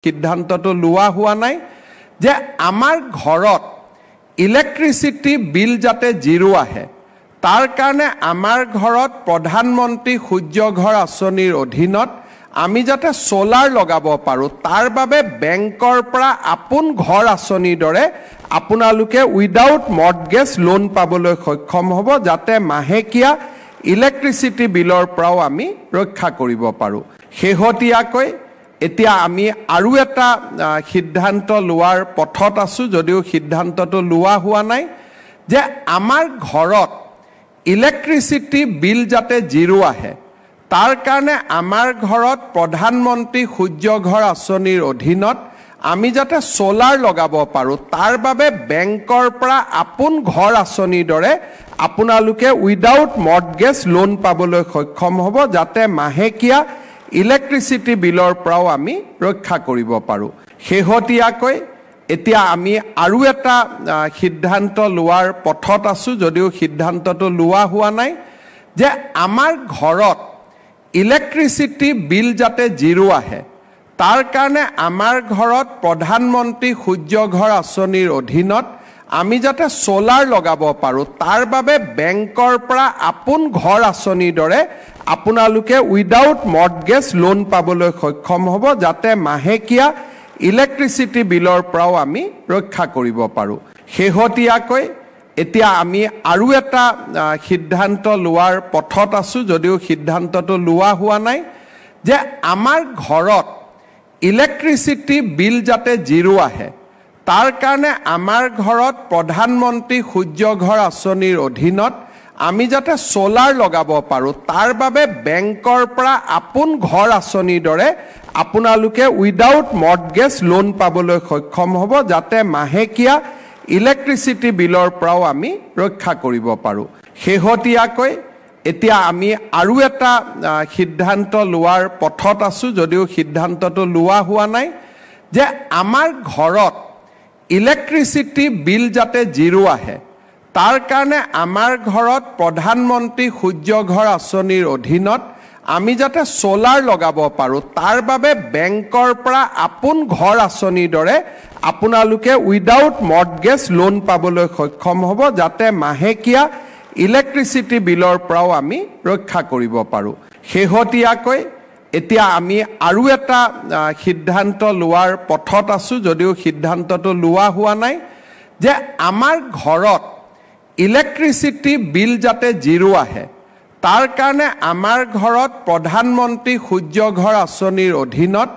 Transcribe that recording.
সিদ্ধান্তটো লোৱা হোৱা নাই যে আমাৰ ঘৰত ইলেক্ট্ৰিচিটি বিল যাতে জিৰো আহে তাৰ কাৰণে আমাৰ ঘৰত প্ৰধানমন্ত্ৰী সূৰ্য ঘৰ আঁচনিৰ অধীনত আমি যাতে সোলাৰ লগাব পাৰো তাৰ বাবে বেংকৰ পৰা আপোন ঘৰ আঁচনিৰ দৰে আপোনালোকে উইদাউট মৰ্টগেজ লোন পাবলৈ সক্ষম হ'ব যাতে মাহেকীয়া ইলেক্ট্ৰিচিটি বিলৰ পৰাও আমি ৰক্ষা কৰিব পাৰো শেহতীয়াকৈ এতিয়া আমি আৰু এটা সিদ্ধান্ত লোৱাৰ পথত আছো যদিও সিদ্ধান্তটো লোৱা হোৱা নাই যে আমাৰ ঘৰত ইলেক্ট্ৰিচিটি বিল যাতে জিৰো আহে তাৰ কাৰণে আমাৰ ঘৰত প্ৰধানমন্ত্ৰী সূৰ্য ঘৰ আঁচনিৰ অধীনত আমি যাতে সোলাৰ লগাব পাৰো তাৰ বাবে বেংকৰ পৰা আপোন ঘৰ আঁচনিৰ দৰে আপোনালোকে উইদাউট মৰ্টগেজ লোন পাবলৈ সক্ষম হ'ব যাতে মাহেকীয়া ইলেক্ট্ৰিচিটি বিলৰ পৰাও আমি ৰক্ষা কৰিব পাৰো শেহতীয়াকৈ এতিয়া আমি আৰু এটা সিদ্ধান্ত লোৱাৰ পথত আছো যদিও সিদ্ধান্তটো লোৱা হোৱা নাই যে আমাৰ ঘৰত ইলেক্ট্ৰিচিটি বিল যাতে জিৰো আহে তাৰ কাৰণে আমাৰ ঘৰত প্ৰধানমন্ত্ৰী সূৰ্য ঘৰ আঁচনিৰ অধীনত আমি যাতে সোলাৰ লগাব পাৰো তাৰ বাবে বেংকৰ পৰা আপোন ঘৰ আঁচনিৰ দৰে আপোনালোকে উইদাউট মৰ্টগেজ লোন পাবলৈ সক্ষম হ'ব যাতে মাহেকীয়া ইলেক্ট্ৰিচিটি বিলৰ পৰাও আমি ৰক্ষা কৰিব পাৰো শেহতীয়াকৈ এতিয়া আমি আৰু এটা সিদ্ধান্ত লোৱাৰ পথত আছো যদিও সিদ্ধান্তটো লোৱা হোৱা নাই যে আমাৰ ঘৰত ইলেক্ট্ৰিচিটি বিল যাতে জিৰো আহে তাৰ কাৰণে আমাৰ ঘৰত প্ৰধানমন্ত্ৰী সূৰ্য ঘৰ আঁচনিৰ অধীনত আমি যাতে সোলাৰ লগাব পাৰো তাৰ বাবে বেংকৰ পৰা আপোন ঘৰ আঁচনিৰ দৰে আপোনালোকে উইদাউট মৰ্টগেজ লোন পাবলৈ সক্ষম হ'ব যাতে মাহেকীয়া ইলেক্ট্ৰিচিটি বিলৰ পৰাও আমি ৰক্ষা কৰিব পাৰো শেহতীয়াকৈ এতিয়া আমি আৰু এটা সিদ্ধান্ত লোৱাৰ পথত আছো যদিও সিদ্ধান্তটো লোৱা হোৱা নাই যে আমাৰ ঘৰত ইলেক্ট্ৰিচিটি বিল যাতে জিৰো আহে তাৰ কাৰণে আমাৰ ঘৰত প্ৰধানমন্ত্ৰী সূৰ্য ঘৰ আঁচনিৰ অধীনত আমি যাতে সোলাৰ লগাব পাৰো তাৰ বাবে বেংকৰ পৰা আপোন ঘৰ আঁচনিৰ দৰে আপোনালোকে উইদাউট মৰ্টগেজ লোন পাবলৈ সক্ষম হ'ব যাতে মাহেকীয়া ইলেক্ট্ৰিচিটি বিলৰ পৰাও আমি ৰক্ষা কৰিব পাৰো শেহতীয়াকৈ এতিয়া আমি আৰু এটা সিদ্ধান্ত লোৱাৰ পথত আছো যদিও সিদ্ধান্তটো লোৱা হোৱা নাই যে আমাৰ ঘৰত ইলেক্ট্ৰিচিটি বিল যাতে জিৰো আহে তাৰ কাৰণে আমাৰ ঘৰত প্ৰধানমন্ত্ৰী সূৰ্য ঘৰ আঁচনিৰ অধীনত